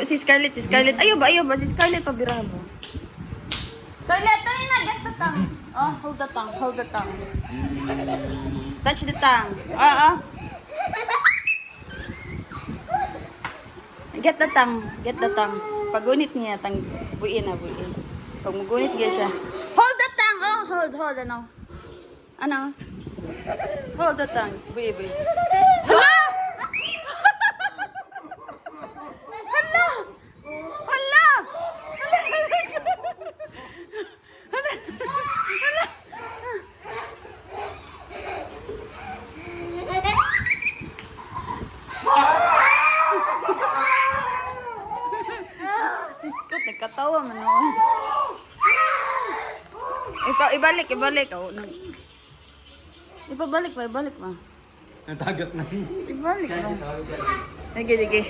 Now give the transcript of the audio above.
Si Scarlett, Ayaw ba? Si Scarlett, pabirahan mo. Scarlett, tuloy na, get the tongue. Oh, hold the tongue. Touch the tongue. Get the tongue. Pagunit niya, buuin. Pag magunit niya siya. Hold the tongue. Hold, ano? Hold the tongue. Buuin. Hala! Iskot, nagkatawa man noon. Ibalik. Ibalik pa. Natagak na. Ibalik pa. Sige.